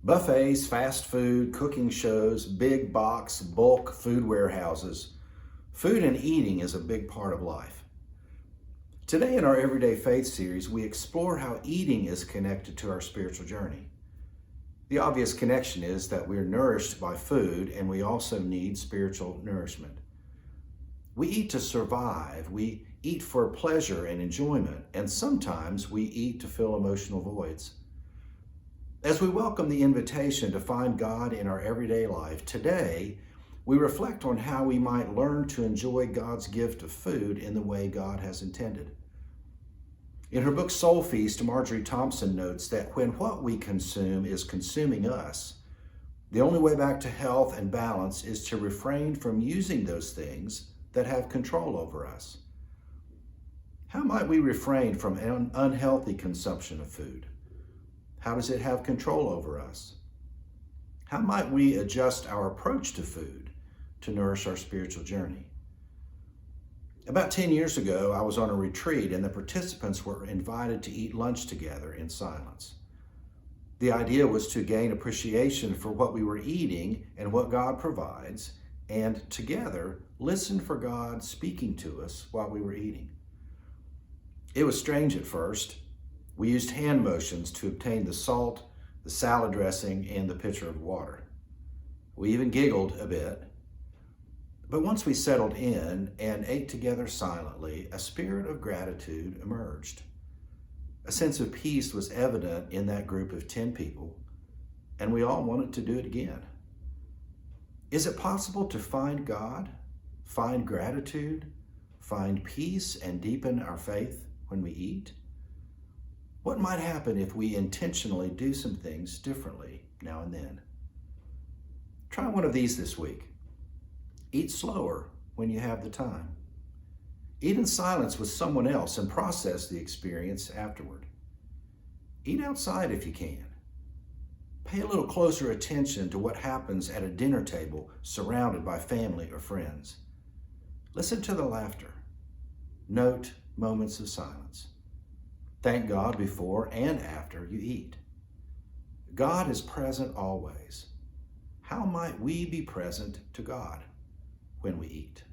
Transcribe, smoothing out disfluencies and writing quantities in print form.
Buffets, fast food, cooking shows, big box, bulk food warehouses. Food and eating is a big part of life. Today in our Everyday Faith series, we explore how eating is connected to our spiritual journey. The obvious connection is that we're nourished by food and we also need spiritual nourishment. We eat to survive, we eat for pleasure and enjoyment, and sometimes we eat to fill emotional voids. As we welcome the invitation to find God in our everyday life, today we reflect on how we might learn to enjoy God's gift of food in the way God has intended. In her book Soul Feast, Marjorie Thompson notes that when what we consume is consuming us, the only way back to health and balance is to refrain from using those things that have control over us. How might we refrain from unhealthy consumption of food? How does it have control over us? How might we adjust our approach to food to nourish our spiritual journey? About 10 years ago, I was on a retreat and the participants were invited to eat lunch together in silence. The idea was to gain appreciation for what we were eating and what God provides, and together listen for God speaking to us while we were eating. It was strange at first. We used hand motions to obtain the salt, the salad dressing, and the pitcher of water. We even giggled a bit. But once we settled in and ate together silently, a spirit of gratitude emerged. A sense of peace was evident in that group of 10 people, and we all wanted to do it again. Is it possible to find God, find gratitude, find peace, and deepen our faith when we eat? What might happen if we intentionally do some things differently now and then? Try one of these this week. Eat slower when you have the time. Eat in silence with someone else and process the experience afterward. Eat outside if you can. Pay a little closer attention to what happens at a dinner table surrounded by family or friends. Listen to the laughter. Note moments of silence. Thank God before and after you eat. God is present always. How might we be present to God when we eat?